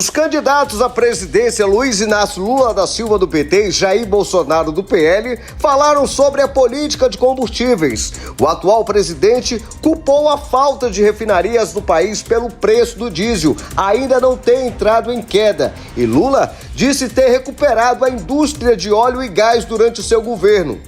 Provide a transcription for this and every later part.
Os candidatos à presidência Luiz Inácio Lula da Silva do PT e Jair Bolsonaro do PL falaram sobre a política de combustíveis. O atual presidente culpou a falta de refinarias no país pelo preço do diesel, ainda não tem entrado em queda. E Lula disse ter recuperado a indústria de óleo e gás durante o seu governo.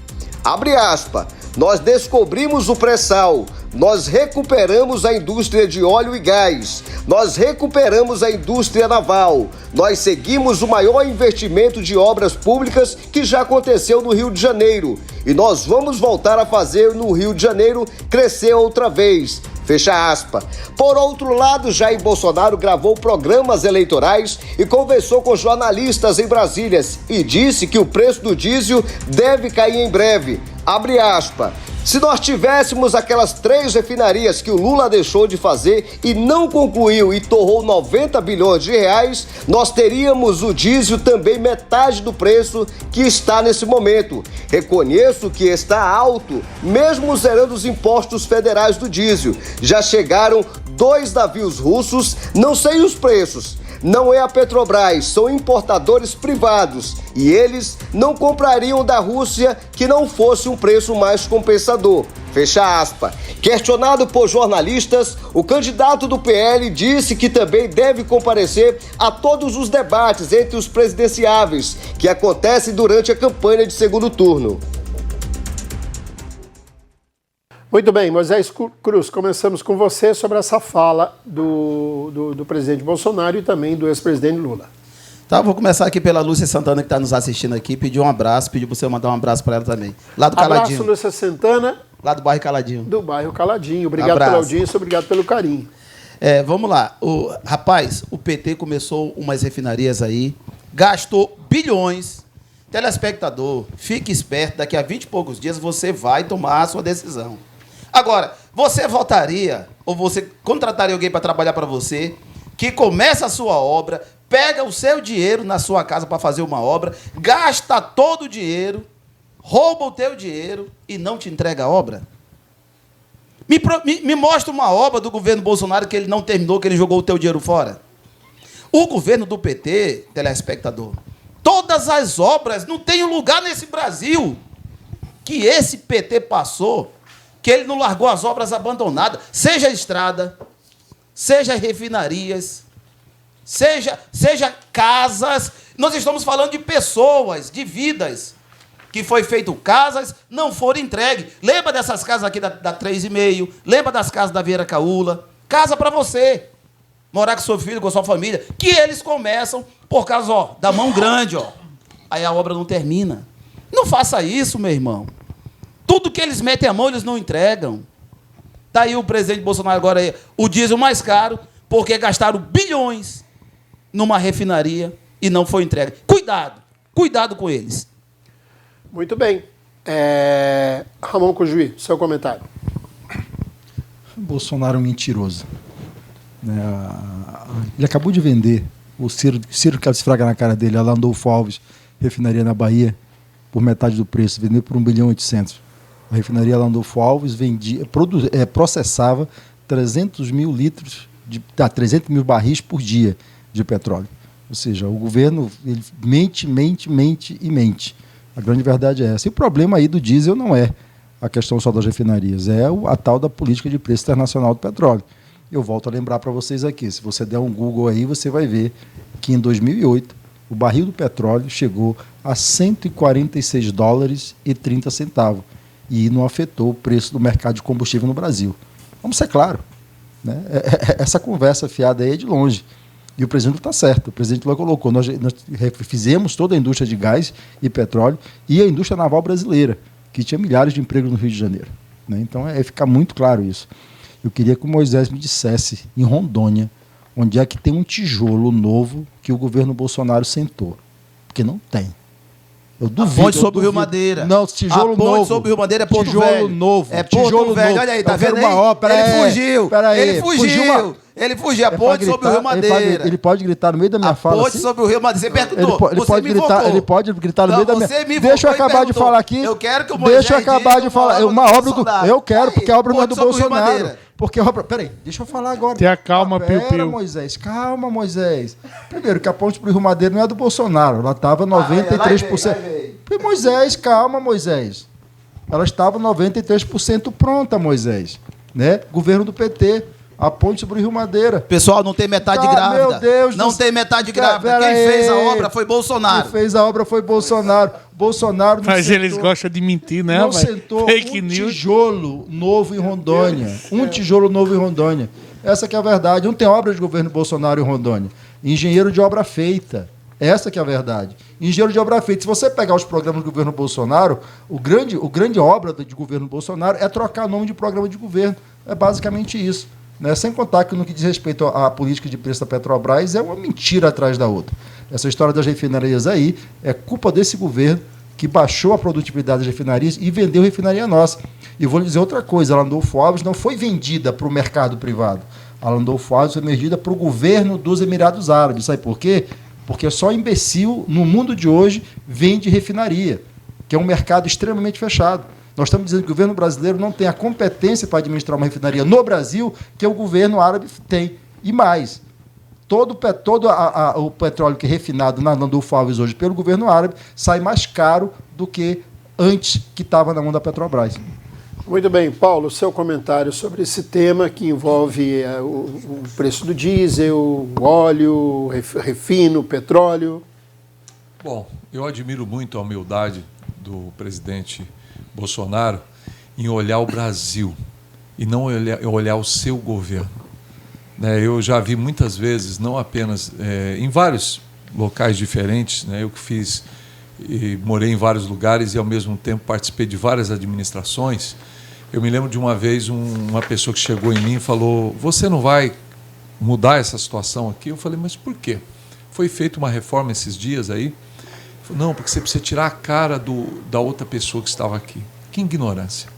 Abre aspas, nós descobrimos o pré-sal. Nós recuperamos a indústria de óleo e gás. Nós recuperamos a indústria naval. Nós seguimos o maior investimento de obras públicas que já aconteceu no Rio de Janeiro. E nós vamos voltar a fazer no Rio de Janeiro crescer outra vez. Fecha aspas. Por outro lado, Jair Bolsonaro gravou programas eleitorais e conversou com jornalistas em Brasília e disse que o preço do diesel deve cair em breve. Abre aspas. Se nós tivéssemos aquelas 3 refinarias que o Lula deixou de fazer e não concluiu e torrou 90 bilhões de reais, nós teríamos o diesel também metade do preço que está nesse momento. Reconheço que está alto, mesmo zerando os impostos federais do diesel. Já chegaram 2 navios russos, não sei os preços. Não é a Petrobras, são importadores privados e eles não comprariam da Rússia que não fosse um preço mais compensador. Fecha aspas. Questionado por jornalistas, o candidato do PL disse que também deve comparecer a todos os debates entre os presidenciáveis que acontecem durante a campanha de segundo turno. Muito bem, Moisés Cruz, começamos com você sobre essa fala do presidente Bolsonaro e também do ex-presidente Lula. Tá, vou começar aqui pela Lúcia Santana, que está nos assistindo aqui, pedir um abraço, pediu para você mandar um abraço para ela também. Lá do Caladinho. Abraço, Lúcia Santana. Lá do bairro Caladinho. Do bairro Caladinho. Obrigado Abraço. pela audiência, obrigado pelo carinho. Vamos lá. Rapaz, o PT começou umas refinarias aí, gastou bilhões. Telespectador, fique esperto, daqui a 20 e poucos dias você vai tomar a sua decisão. Agora, você votaria ou você contrataria alguém para trabalhar para você, que começa a sua obra, pega o seu dinheiro na sua casa para fazer uma obra, gasta todo o dinheiro, rouba o teu dinheiro e não te entrega a obra? Me mostra uma obra do governo Bolsonaro que ele não terminou, que ele jogou o teu dinheiro fora. O governo do PT, telespectador, todas as obras, não tem um lugar nesse Brasil que esse PT passou que ele não largou as obras abandonadas, seja estrada, seja refinarias, seja casas. Nós estamos falando de pessoas, de vidas, que foi feito casas, não foram entregues. Lembra dessas casas aqui da 3,5, lembra das casas da Vieira Caula, casa para você, morar com seu filho, com sua família, que eles começam por causa, da mão grande, aí a obra não termina. Não faça isso, meu irmão. Tudo que eles metem a mão, eles não entregam. Está aí o presidente Bolsonaro agora, o diesel mais caro, porque gastaram bilhões numa refinaria e não foi entregue. Cuidado com eles. Muito bem. Ramon Cojuí, seu comentário. Bolsonaro é um mentiroso. Ele acabou de vender o Ciro quer esfragar na cara dele, a Landolfo Alves, refinaria na Bahia, por metade do preço, vendeu por 1,8 bilhão. A refinaria Landolfo Alves processava 300 mil litros, 300 mil barris por dia de petróleo. Ou seja, o governo ele mente. A grande verdade é essa. E o problema aí do diesel não é a questão só das refinarias, é a tal da política de preço internacional do petróleo. Eu volto a lembrar para vocês aqui, se você der um Google aí, você vai ver que em 2008 o barril do petróleo chegou a $146,30 e não afetou o preço do mercado de combustível no Brasil. Vamos ser claro, né? Essa conversa fiada aí é de longe. E o presidente está certo. O presidente Lula colocou, nós fizemos toda a indústria de gás e petróleo e a indústria naval brasileira, que tinha milhares de empregos no Rio de Janeiro, né? Então fica muito claro isso. Eu queria que o Moisés me dissesse, em Rondônia, onde é que tem um tijolo novo que o governo Bolsonaro sentou. Porque não tem. Eu duvido. A ponte sobre o Rio Madeira. Não, tijolo novo. A ponte sobre o Rio Madeira é Porto tijolo Velho. Novo. É Porto Velho. Olha aí, tá vendo aí? Ele fugiu. Ele fugiu. A ponte sobre o Rio Madeira. Ele pode gritar no meio da minha fala. A ponte sobre o Rio Madeira. Você perguntou. Ele pode gritar no meio da minha fala. Deixa eu acabar de falar aqui. Eu quero que o Moisés Deixa eu acabar de falar. Uma obra do... Eu quero, porque a obra não é do Bolsonaro. Porque a obra... Peraí, deixa eu falar agora. Tenha calma, Piu-Piu. Pera, Moisés. Calma, Moisés. Primeiro, que a ponte pro Rio Madeiro não é do Bolsonaro. Ela estava 93%. Moisés, calma, Moisés. Ela estava 93% pronta, Moisés. Né? Governo do PT. A ponte sobre o Rio Madeira. Pessoal, não tem metade grávida. Meu Deus não tem metade grávida. Quem fez a obra foi Bolsonaro. Quem fez a obra foi Bolsonaro. Bolsonaro não Mas sentou, eles gostam de mentir, né? não Mas sentou fake um news. tijolo novo em Rondônia. Um tijolo novo em Rondônia. Essa que é a verdade. Não tem obra de governo Bolsonaro em Rondônia. Engenheiro de obra feita. Essa que é a verdade. Engenheiro de obra feita. Se você pegar os programas do governo Bolsonaro, o grande obra de governo Bolsonaro é trocar nome de programa de governo. É basicamente isso. Né? Sem contar que no que diz respeito à política de preço da Petrobras é uma mentira atrás da outra. Essa história das refinarias aí é culpa desse governo que baixou a produtividade das refinarias e vendeu refinaria nossa. E vou lhe dizer outra coisa, a Landolfo Alves não foi vendida para o mercado privado. A Landolfo Alves foi vendida para o governo dos Emirados Árabes. Sabe por quê? Porque só imbecil no mundo de hoje vende refinaria, que é um mercado extremamente fechado. Nós estamos dizendo que o governo brasileiro não tem a competência para administrar uma refinaria no Brasil que o governo árabe tem. E mais, todo o petróleo que é refinado na Landulfo Alves hoje pelo governo árabe sai mais caro do que antes que estava na mão da Petrobras. Muito bem, Paulo, seu comentário sobre esse tema que envolve o preço do diesel, o óleo, refino, petróleo. Bom, eu admiro muito a humildade do presidente Bolsonaro em olhar o Brasil e não olhar o seu governo. Eu já vi muitas vezes, não apenas em vários locais diferentes, eu que fiz e morei em vários lugares e ao mesmo tempo participei de várias administrações. Eu me lembro de uma vez uma pessoa que chegou em mim e falou: você não vai mudar essa situação aqui? Eu falei: mas por quê? Foi feita uma reforma esses dias aí? Não, porque você precisa tirar a cara da outra pessoa que estava aqui. Que ignorância.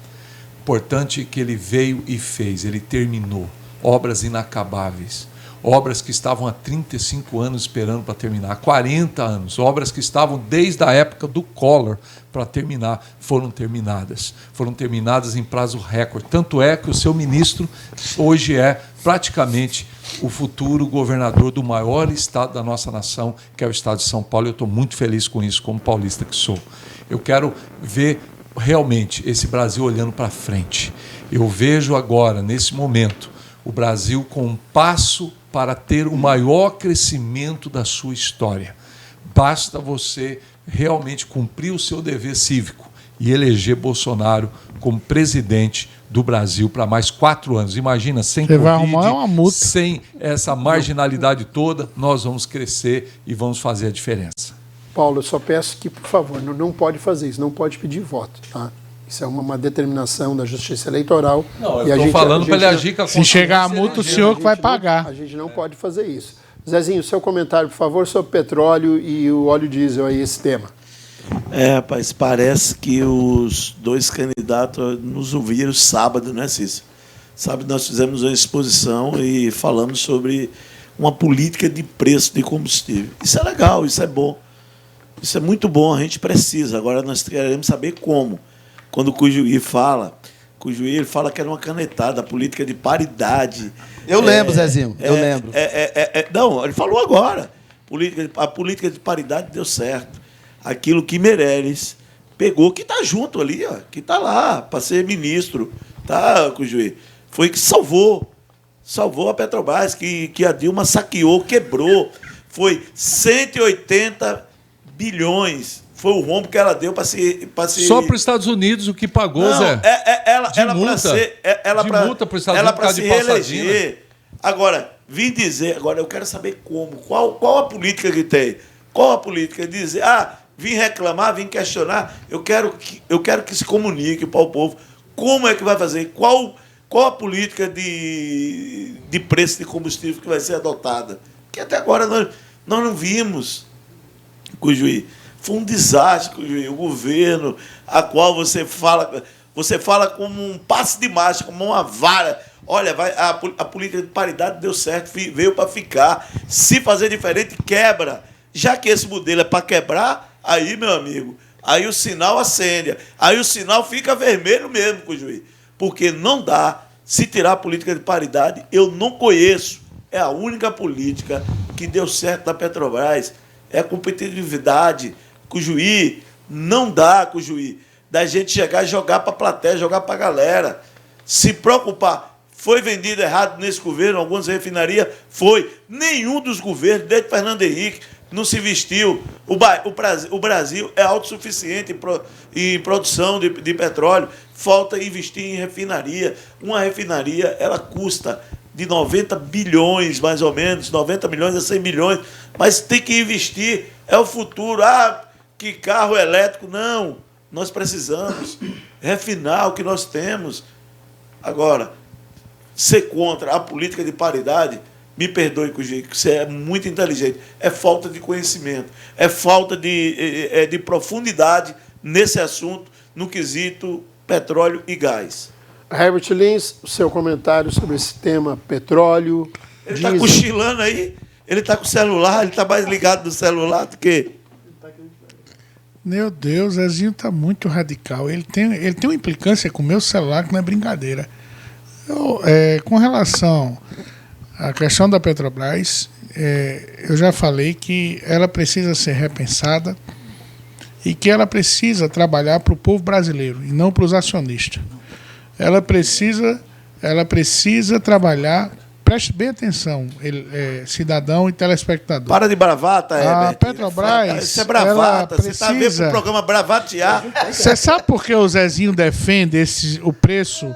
Importante que ele veio e fez, ele terminou. Obras inacabáveis. Obras que estavam há 35 anos esperando para terminar, há 40 anos. Obras que estavam desde a época do Collor para terminar, foram terminadas. Foram terminadas em prazo recorde. Tanto é que o seu ministro hoje é praticamente o futuro governador do maior estado da nossa nação, que é o estado de São Paulo. Eu estou muito feliz com isso, como paulista que sou. Eu quero ver realmente esse Brasil olhando para frente. Eu vejo agora, nesse momento, o Brasil com um passo para ter o maior crescimento da sua história. Basta você realmente cumprir o seu dever cívico e eleger Bolsonaro como presidente do Brasil para mais 4 anos. Imagina, sem Você vai Covid, arrumar uma multa. sem essa marginalidade toda, nós vamos crescer e vamos fazer a diferença. Paulo, eu só peço que, por favor, não pode fazer isso, não pode pedir voto, tá? Isso é uma determinação da Justiça Eleitoral. Não, eu estou falando para ele agir com a Se chegar a multa, o senhor que vai pagar. A gente não pode fazer isso. Zezinho, seu comentário, por favor, sobre petróleo e o óleo diesel aí, esse tema. Rapaz, parece que os dois candidatos nos ouviram sábado, né, Cícero? Sábado nós fizemos uma exposição e falamos sobre uma política de preço de combustível. Isso é legal, isso é bom. Isso é muito bom, a gente precisa. Agora nós queremos saber como. Quando o Cujuí fala, ele fala que era uma canetada, política de paridade. Eu lembro, Zezinho, eu lembro. Não, ele falou agora. A política de paridade deu certo. Aquilo que Meirelles pegou, que está junto ali, ó, que está lá para ser ministro, tá, Cujuí? Foi que salvou a Petrobras, que a Dilma saqueou, quebrou. Foi 180 bilhões. Foi o rombo que ela deu para se... Só para os Estados Unidos o que pagou, não, Zé? Ela de multa para os Estados Unidos por causa de reeleger. Agora, vim dizer... Agora, eu quero saber como. Qual a política que tem? Qual a política? Dizer, vim reclamar, vim questionar. Eu quero que se comunique para o povo. Como é que vai fazer? Qual a política de preço de combustível que vai ser adotada? Porque até agora nós não vimos, Cujuí. Foi um desastre, o governo, a qual você fala como um passe de marcha, como uma vara. Olha, a política de paridade deu certo, veio para ficar. Se fazer diferente, quebra. Já que esse modelo é para quebrar, aí, meu amigo, aí o sinal acende. Aí o sinal fica vermelho mesmo, Cujuí. Porque não dá se tirar a política de paridade, eu não conheço. É a única política que deu certo na Petrobras. É a competitividade, Cujuí, não dá, Cujuí, da gente chegar e jogar para a plateia, jogar para a galera. Se preocupar. Foi vendido errado nesse governo, algumas refinarias, foi. Nenhum dos governos, desde Fernando Henrique, não se vestiu. O Brasil é autossuficiente em produção de petróleo. Falta investir em refinaria. Uma refinaria, ela custa de 90 bilhões, mais ou menos, 90 milhões a 100 milhões, mas tem que investir, é o futuro. Ah, que carro elétrico, não, nós precisamos refinar o que nós temos. Agora, ser contra a política de paridade, me perdoe, Cujuí, que você é muito inteligente, é falta de conhecimento, é falta de profundidade nesse assunto, no quesito petróleo e gás. Herbert Lins, o seu comentário sobre esse tema petróleo. Ele está cochilando aí, ele está com o celular, ele está mais ligado no celular do que... Meu Deus, Zezinho está muito radical. Ele tem uma implicância com o meu celular que não é brincadeira. Com relação à questão da Petrobras, eu já falei que ela precisa ser repensada e que ela precisa trabalhar para o povo brasileiro e não para os acionistas. Ela precisa trabalhar, preste bem atenção, cidadão e telespectador. Para de bravata, Herbert. A Petrobras, isso é bravata, você precisa... está vendo para o programa bravatear. Você sabe por que o Zezinho defende o preço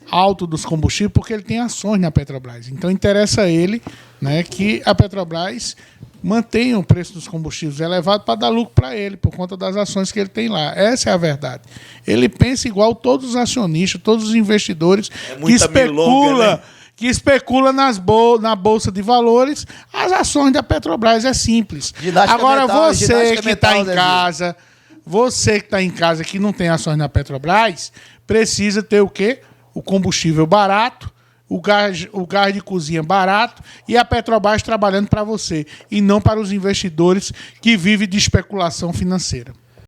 alto dos combustíveis? Porque ele tem ações na Petrobras. Então interessa a ele, né, que a Petrobras mantenha o preço dos combustíveis elevado para dar lucro para ele, por conta das ações que ele tem lá. Essa é a verdade. Ele pensa igual todos os acionistas, todos os investidores que especula na Bolsa de Valores as ações da Petrobras. É simples. Agora, você que está em casa, que não tem ações na Petrobras, precisa ter o quê? O combustível barato, o gás de cozinha barato e a Petrobras trabalhando para você e não para os investidores que vivem de especulação financeira.